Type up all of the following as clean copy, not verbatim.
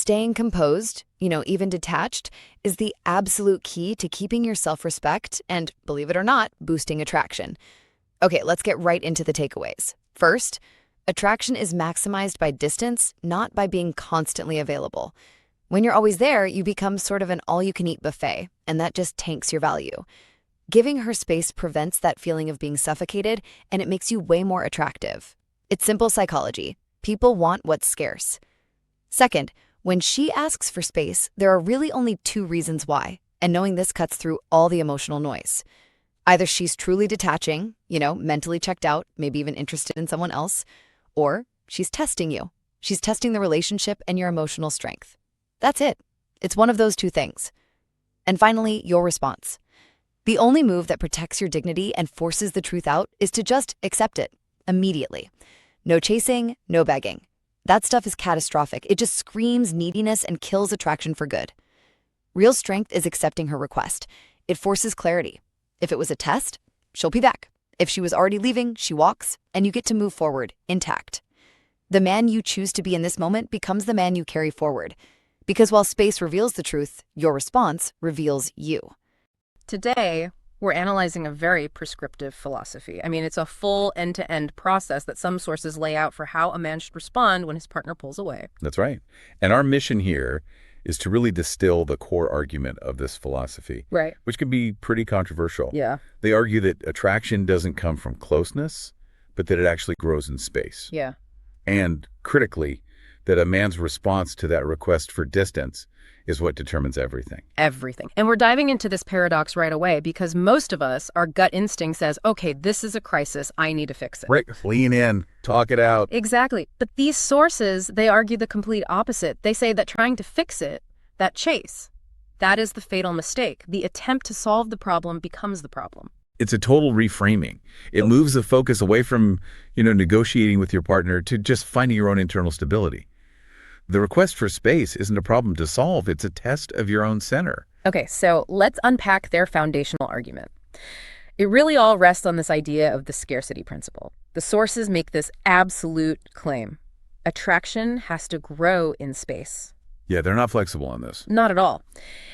staying composed, even detached, is the absolute key to keeping your self-respect and, believe it or not, boosting attraction. Okay, let's get right into the takeaways. First, attraction is maximized by distance, not by being constantly available. When you're always there, you become sort of an all-you-can-eat buffet, and that just tanks your value. Giving her space prevents that feeling of being suffocated, and it makes you way more attractive. It's simple psychology. People want what's scarce. Second, when she asks for space, there are really only two reasons why, and knowing this cuts through all the emotional noise. Either she's truly detaching, mentally checked out, maybe even interested in someone else, or she's testing you. She's testing the relationship and your emotional strength. That's it. It's one of those two things. And finally, your response. The only move that protects your dignity and forces the truth out is to just accept it immediately. No chasing, no begging. That stuff is catastrophic. It just screams neediness and kills attraction for good. Real strength is accepting her request. It forces clarity. If it was a test, she'll be back. If she was already leaving, she walks, and you get to move forward, intact. The man you choose to be in this moment becomes the man you carry forward. Because while space reveals the truth, your response reveals you. Today, we're analyzing a very prescriptive philosophy. It's a full end-to-end process that some sources lay out for how a man should respond when his partner pulls away. That's right. And our mission here is to really distill the core argument of this philosophy, right? Which can be pretty controversial. Yeah. They argue that attraction doesn't come from closeness, but that it actually grows in space. Yeah. And critically, that a man's response to that request for distance is what determines everything. Everything. And we're diving into this paradox right away because most of us, our gut instinct says, okay, this is a crisis. I need to fix it. Right. Lean in, talk it out. Exactly. But these sources, they argue the complete opposite. They say that trying to fix it, that chase, that is the fatal mistake. The attempt to solve the problem becomes the problem. It's a total reframing. It moves the focus away from, negotiating with your partner to just finding your own internal stability. The request for space isn't a problem to solve. It's a test of your own center. Okay, so let's unpack their foundational argument. It really all rests on this idea of the scarcity principle. The sources make this absolute claim. Attraction has to grow in space. Yeah, they're not flexible on this. Not at all.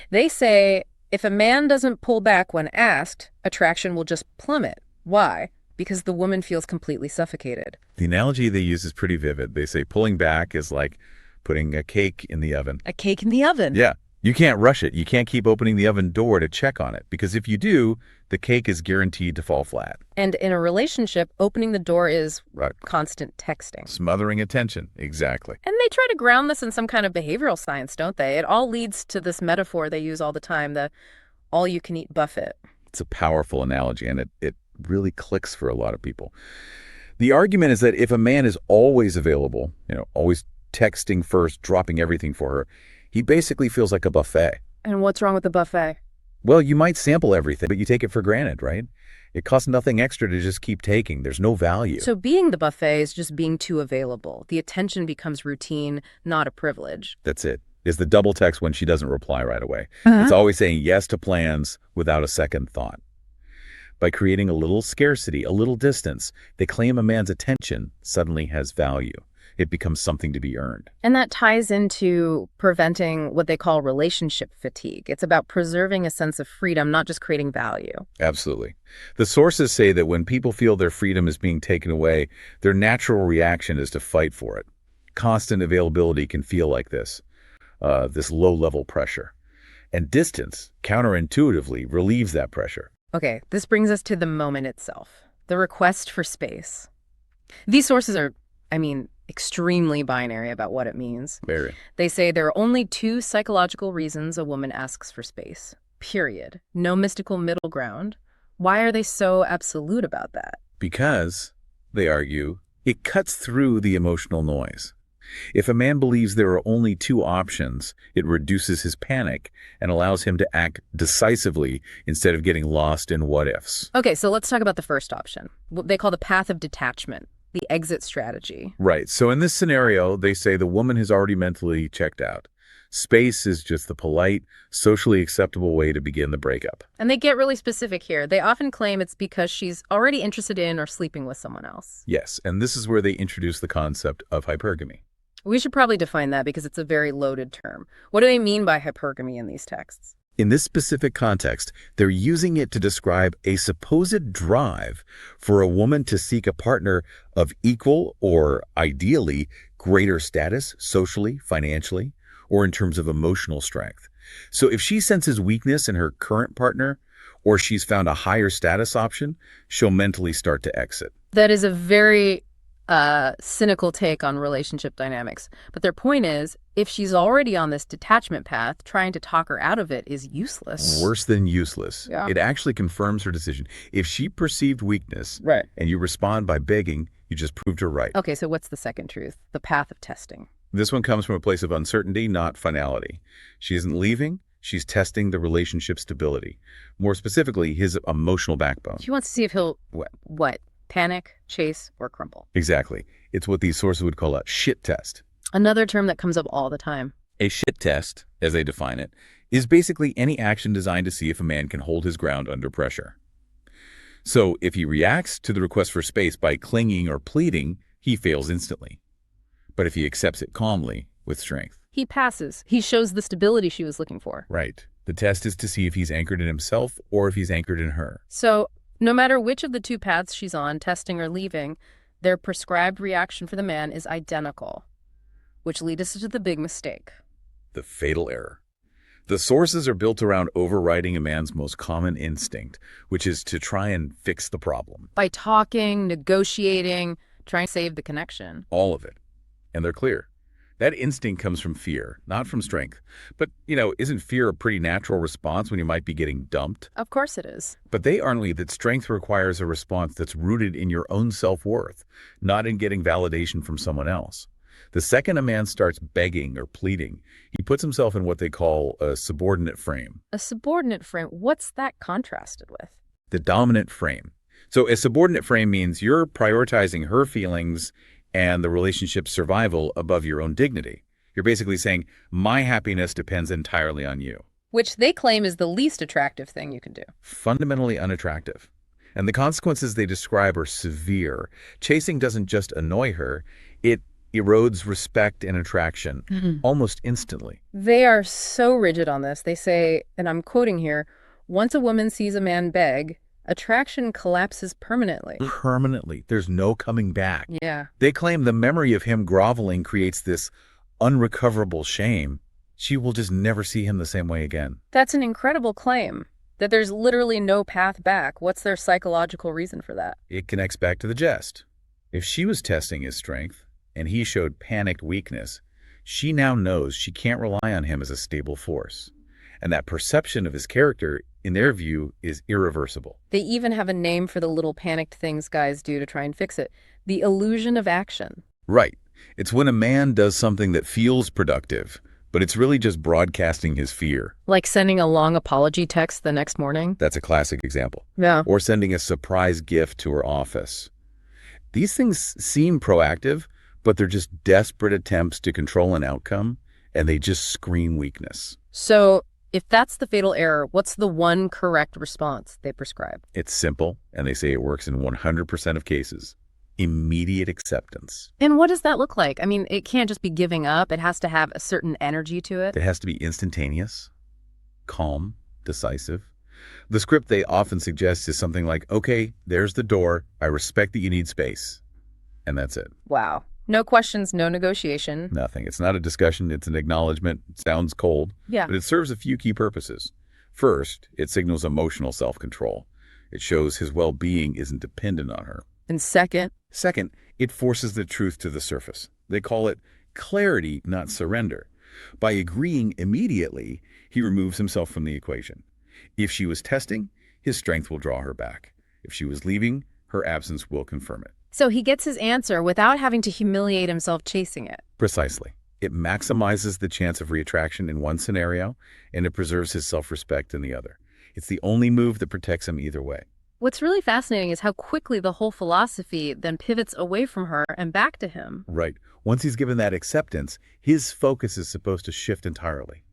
They say if a man doesn't pull back when asked, attraction will just plummet. Why? Because the woman feels completely suffocated. The analogy they use is pretty vivid. They say pulling back is like putting a cake in the oven. A cake in the oven? Yeah. You can't rush it. You can't keep opening the oven door to check on it, because if you do, the cake is guaranteed to fall flat. And in a relationship, opening the door is right. Constant texting. Smothering attention. Exactly. And they try to ground this in some kind of behavioral science, don't they? It all leads to this metaphor they use all the time, the all-you-can-eat buffet. It's a powerful analogy, and it really clicks for a lot of people. The argument is that if a man is always available, always texting first, dropping everything for her, he basically feels like a buffet. And what's wrong with the buffet? Well, you might sample everything, but you take it for granted, right? It costs nothing extra to just keep taking. There's no value. So being the buffet is just being too available. The attention becomes routine, not a privilege. That's it. Is the double text when she doesn't reply right away. It's always saying yes to plans without a second thought. By creating a little scarcity, a little distance, they claim a man's attention suddenly has value. It becomes something to be earned. And that ties into preventing what they call relationship fatigue. It's about preserving a sense of freedom, not just creating value. Absolutely. The sources say that when people feel their freedom is being taken away, their natural reaction is to fight for it. Constant availability can feel like this low-level pressure. And distance, counterintuitively, relieves that pressure. Okay, this brings us to the moment itself, the request for space. These sources are, extremely binary about what it means. Very. They say there are only two psychological reasons a woman asks for space, period. No mystical middle ground. Why are they so absolute about that? Because, they argue, it cuts through the emotional noise. If a man believes there are only two options, it reduces his panic and allows him to act decisively instead of getting lost in what-ifs. Okay, so let's talk about the first option, what they call the path of detachment. The exit strategy. Right. So in this scenario, they say the woman has already mentally checked out. Space is just the polite, socially acceptable way to begin the breakup. And they get really specific here. They often claim it's because she's already interested in or sleeping with someone else. Yes. And this is where they introduce the concept of hypergamy. We should probably define that because it's a very loaded term. What do they mean by hypergamy in these texts? In this specific context, they're using it to describe a supposed drive for a woman to seek a partner of equal or, ideally, greater status socially, financially, or in terms of emotional strength. So if she senses weakness in her current partner, or she's found a higher status option, she'll mentally start to exit. That is a very cynical take on relationship dynamics. But their point is, if she's already on this detachment path, trying to talk her out of it is useless. Worse than useless. Yeah. It actually confirms her decision. If she perceived weakness, Right. and you respond by begging, you just proved her right. Okay, so what's the second truth? The path of testing. This one comes from a place of uncertainty, not finality. She isn't leaving. She's testing the relationship stability. More specifically, his emotional backbone. She wants to see if he'll, what? Panic, chase, or crumble. Exactly. It's what these sources would call a shit test. Another term that comes up all the time. A shit test, as they define it, is basically any action designed to see if a man can hold his ground under pressure. So if he reacts to the request for space by clinging or pleading, he fails instantly. But if he accepts it calmly, with strength. He passes. He shows the stability she was looking for. Right. The test is to see if he's anchored in himself or if he's anchored in her. So no matter which of the two paths she's on, testing or leaving, their prescribed reaction for the man is identical, which leads us to the big mistake. The fatal error. The sources are built around overriding a man's most common instinct, which is to try and fix the problem. By talking, negotiating, trying to save the connection. All of it. And they're clear. That instinct comes from fear, not from strength. But, isn't fear a pretty natural response when you might be getting dumped? Of course it is. But they argue that strength requires a response that's rooted in your own self-worth, not in getting validation from someone else. The second a man starts begging or pleading, he puts himself in what they call a subordinate frame. A subordinate frame, what's that contrasted with? The dominant frame. So a subordinate frame means you're prioritizing her feelings and the relationship's survival above your own dignity. You're basically saying, my happiness depends entirely on you. Which they claim is the least attractive thing you can do. Fundamentally unattractive. And the consequences they describe are severe. Chasing doesn't just annoy her, it erodes respect and attraction almost instantly. They are so rigid on this. They say, and I'm quoting here, once a woman sees a man beg, attraction collapses permanently. Permanently. There's no coming back. Yeah. They claim the memory of him groveling creates this unrecoverable shame. She will just never see him the same way again. That's an incredible claim, that there's literally no path back. What's their psychological reason for that? It connects back to the jest. If she was testing his strength and he showed panicked weakness, she now knows she can't rely on him as a stable force. And that perception of his character, in their view, is irreversible. They even have a name for the little panicked things guys do to try and fix it. The illusion of action. Right. It's when a man does something that feels productive, but it's really just broadcasting his fear. Like sending a long apology text the next morning. That's a classic example. Yeah. Or sending a surprise gift to her office. These things seem proactive, but they're just desperate attempts to control an outcome, and they just scream weakness. So if that's the fatal error, what's the one correct response they prescribe? It's simple, and they say it works in 100% of cases. Immediate acceptance. And what does that look like? I mean, it can't just be giving up. It has to have a certain energy to it. It has to be instantaneous, calm, decisive. The script they often suggest is something like, okay, there's the door. I respect that you need space. And that's it. Wow. No questions, no negotiation. Nothing. It's not a discussion. It's an acknowledgement. It sounds cold, Yeah. but it serves a few key purposes. First, it signals emotional self-control. It shows his well-being isn't dependent on her. And second, Second, it forces the truth to the surface. They call it clarity, not surrender. By agreeing immediately, he removes himself from the equation. If she was testing, his strength will draw her back. If she was leaving, her absence will confirm it. so he gets his answer without having to humiliate himself chasing it. Precisely. It maximizes the chance of reattraction in one scenario, and it preserves his self-respect in the other. It's the only move that protects him either way. What's really fascinating is how quickly the whole philosophy then pivots away from her and back to him. Right. Once he's given that acceptance, his focus is supposed to shift entirely.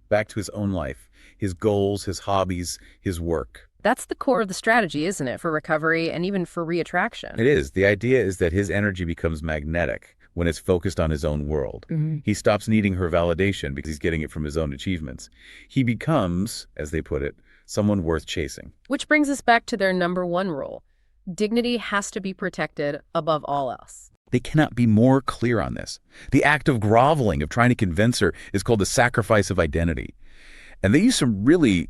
Back to his own life, his goals, his hobbies, his work. That's the core of the strategy, isn't it, for recovery and even for reattraction? It is. The idea is that his energy becomes magnetic, when it's focused on his own world. He stops needing her validation because he's getting it from his own achievements. He becomes, as they put it, someone worth chasing. Which brings us back to their number one rule. Dignity has to be protected above all else. They cannot be more clear on this. The act of groveling, of trying to convince her, is called the sacrifice of identity. And they use some really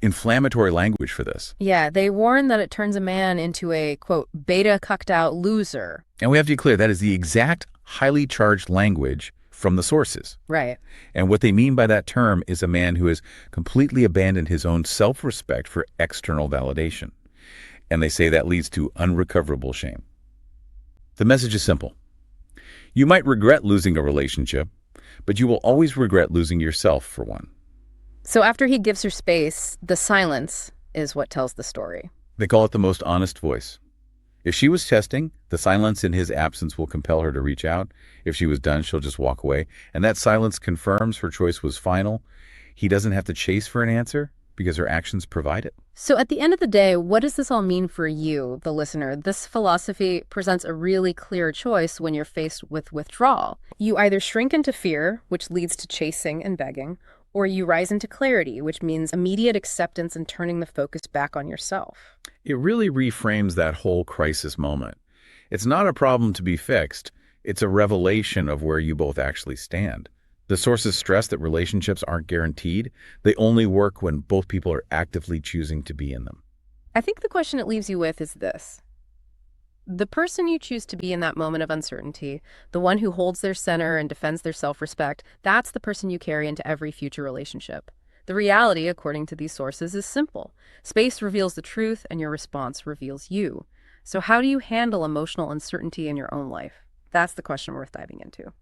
inflammatory language for this. Yeah, they warn that it turns a man into a, quote, beta cucked out loser. And we have to be clear, that is the exact highly charged language from the sources. Right. And what they mean by that term is a man who has completely abandoned his own self-respect for external validation. And they say that leads to unrecoverable shame. The message is simple. You might regret losing a relationship, but you will always regret losing yourself for one. So after he gives her space, the silence is what tells the story. They call it the most honest voice. If she was testing, the silence in his absence will compel her to reach out. If she was done, she'll just walk away. And that silence confirms her choice was final. He doesn't have to chase for an answer because her actions provide it. So at the end of the day, what does this all mean for you, the listener? This philosophy presents a really clear choice when you're faced with withdrawal. You either shrink into fear, which leads to chasing and begging, or you rise into clarity, which means immediate acceptance and turning the focus back on yourself. It really reframes that whole crisis moment. It's not a problem to be fixed. It's a revelation of where you both actually stand. The sources stress that relationships aren't guaranteed. They only work when both people are actively choosing to be in them. I think the question it leaves you with is this. The person you choose to be in that moment of uncertainty, the one who holds their center and defends their self-respect, that's the person you carry into every future relationship. The reality, according to these sources, is simple. Space reveals the truth, and your response reveals you. So how do you handle emotional uncertainty in your own life? That's the question worth diving into.